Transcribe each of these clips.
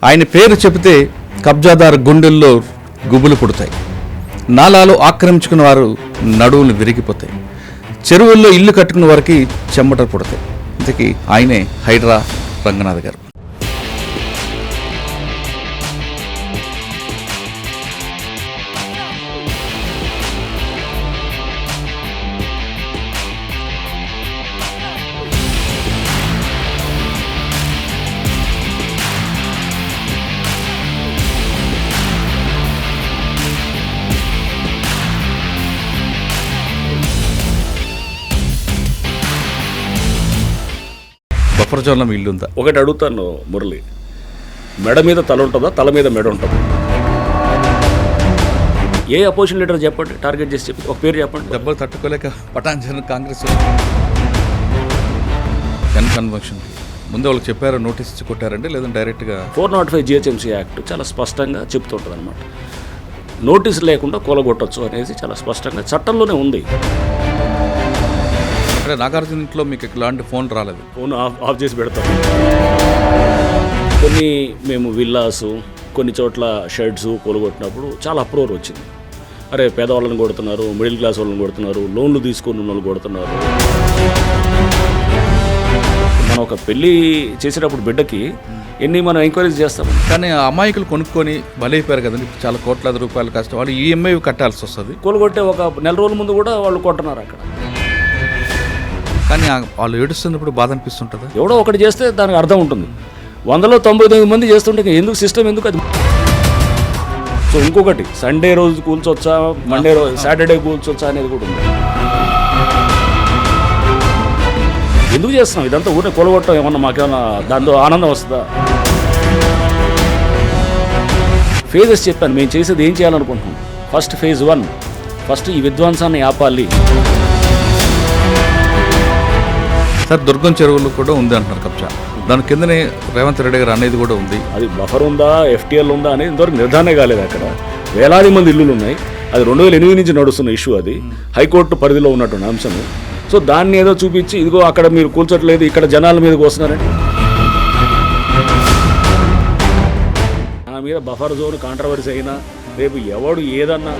ఆయన పేరు చెబితే కబ్జాదారు గుండెల్లో గుబులు పుడతాయి, నాలాలు ఆక్రమించుకున్న వారు నడువులు విరిగిపోతాయి, చెరువుల్లో ఇల్లు కట్టుకున్న వారికి చెమట పుడతాయి. ఇంతకీ ఆయనే హైడ్రా రంగనాథ్ గారు. బఫర్ జోన్లో మీ ఇల్లు ఉందా? ఒకటి అడుగుతాను మురళి, మెడ మీద తల ఉంటుందా, తల మీద మెడ ఉంటుందా? ఏ అపోజిషన్ లీడర్ చెప్పండి, టార్గెట్ చేసి చెప్పి ఒక పేరు చెప్పండి. దెబ్బలు తట్టుకోలేక పటాన్ కాంగ్రెస్ కన్వెన్షన్ ముందు వాళ్ళకి చెప్పారు, నోటీస్ ఇచ్చి కొట్టారండి, లేదంటే డైరెక్ట్గా 405 GHMC యాక్ట్ చాలా స్పష్టంగా చెప్తుంటుంది అనమాట. నోటీస్ లేకుండా కూలగొట్టచ్చు అనేది చాలా స్పష్టంగా చట్టంలోనే ఉంది. అంటే నాగార్జున ఇంట్లో మీకు ఇలాంటి ఫోన్ రాలేదు? ఫోన్ ఆఫ్ చేసి పెడతాం. కొన్ని మేము విల్లాసు, కొన్ని చోట్ల షెడ్స్ కూలగొట్టినప్పుడు చాలా అప్రోర్ వచ్చింది. అరే పేదవాళ్ళని కొడుతున్నారు, మిడిల్ క్లాస్ వాళ్ళని కొడుతున్నారు, లోన్లు తీసుకుని ఉన్న వాళ్ళు కొడుతున్నారు. మనం ఒక పెళ్ళి చేసేటప్పుడు బిడ్డకి ఎన్ని మనం ఎంక్వైరీస్ చేస్తాం, కానీ అమాయకులు కొనుక్కొని బలైపోయారు కదండి. చాలా కోట్లాది రూపాయలు కష్టం, వాళ్ళు ఈఎంఐ కట్టాల్సి వస్తుంది. కూలగొట్టే ఒక నెల రోజుల ముందు కూడా వాళ్ళు కొట్టున్నారు అక్కడ. కానీ వాళ్ళు ఏడుస్తున్నప్పుడు బాధ అనిపిస్తుంటుందా? ఎవడో ఒకటి చేస్తే దానికి అర్థం ఉంటుంది. 199 మంది చేస్తుంటే ఎందుకు సిస్టమ్ ఎందుకు అది? సో ఇంకొకటి, సండే రోజు కూల్చొచ్చా, మండే రోజు, సాటర్డే కూల్చొచ్చా అనేది కూడా ఉంది. ఎందుకు చేస్తున్నాం ఇదంతా? ఊరిని కూలగొట్టడం ఏమన్నా మాకేమన్నా దాంతో ఆనందం వస్తుందా? ఫేజెస్ చెప్పాను, మేము చేసేది ఏం చేయాలనుకుంటున్నాం. ఫస్ట్ ఫేజ్ 1, ఫస్ట్ ఈ విధ్వంసాన్ని ఆపాలి. సార్ దుర్గం చెరువులు కూడా ఉంది అంటున్నారు కబ్జా, దాని కిందనే రేవంత్ రెడ్డి గారు అనేది కూడా ఉంది. అది బఫర్ ఉందా, FTL ఉందా అనేది ఇంతవరకు నిర్ధారణ కాలేదు. అక్కడ వేలాది మంది ఇల్లులు ఉన్నాయి. అది 2008 నుంచి నడుస్తున్న ఇష్యూ. అది హైకోర్టు పరిధిలో ఉన్నటువంటి అంశం. సో దాన్ని ఏదో చూపించి ఇదిగో అక్కడ మీరు కూల్చట్లేదు, ఇక్కడ జనాల మీదకి వస్తున్నారండి. నా మీద బఫర్ జోన్ కాంట్రవర్సీ అయినా రేపు ఎవడు ఏదన్నా.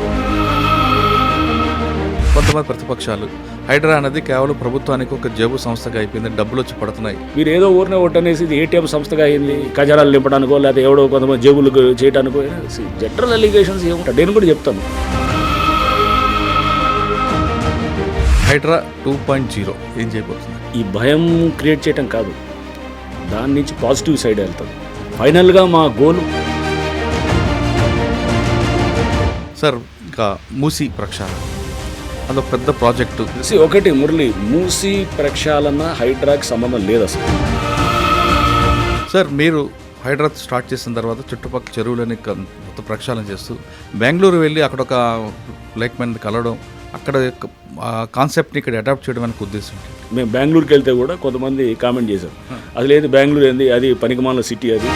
కొంతమంది ప్రతిపక్షాలు హైడ్రా అనేది కేవలం ప్రభుత్వానికి ఒక జేబు సంస్థగా అయిపోయింది, డబ్బులు వచ్చి పడుతున్నాయి. మీరు ఏదో ఊరినే ఒట్టనేసి ఇది ATM సంస్థగా అయింది, ఖజానాలు నింపడానికో లేకపోతే ఎవడో కొంతమంది జేబులు చేయడానికో. జనరల్ అలిగేషన్స్ ఏముంటాయి నేను కూడా చెప్తాను. హైడ్రా 2.0 ఏం చేయబోతుంది? ఈ భయం క్రియేట్ చేయటం కాదు, దాని నుంచి పాజిటివ్ సైడ్ వెళ్తాం. ఫైనల్గా మా గోల్. సార్ ఇంకా మూసీ ప్రక్షాళన అదొక పెద్ద ప్రాజెక్టు. ఒకటి మురళి, మూసీ ప్రక్షాళన హైడ్రాకి సంబంధం లేదు అసలు. సార్ మీరు హైడ్రా స్టార్ట్ చేసిన తర్వాత చుట్టుపక్కల చెరువులని మొత్తం ప్రక్షాళన చేస్తూ బెంగళూరు వెళ్ళి అక్కడ ఒక లేక్ మ్యాన్ కలవడం, అక్కడ కాన్సెప్ట్ని ఇక్కడ అడాప్ట్ చేయడం అనే ఉద్దేశం. మేము బెంగళూరుకి వెళ్తే కూడా కొంతమంది కామెంట్ చేశారు, అది లేదు బెంగళూరు ఏంది, అది పనికిమాలిన సిటీ అది.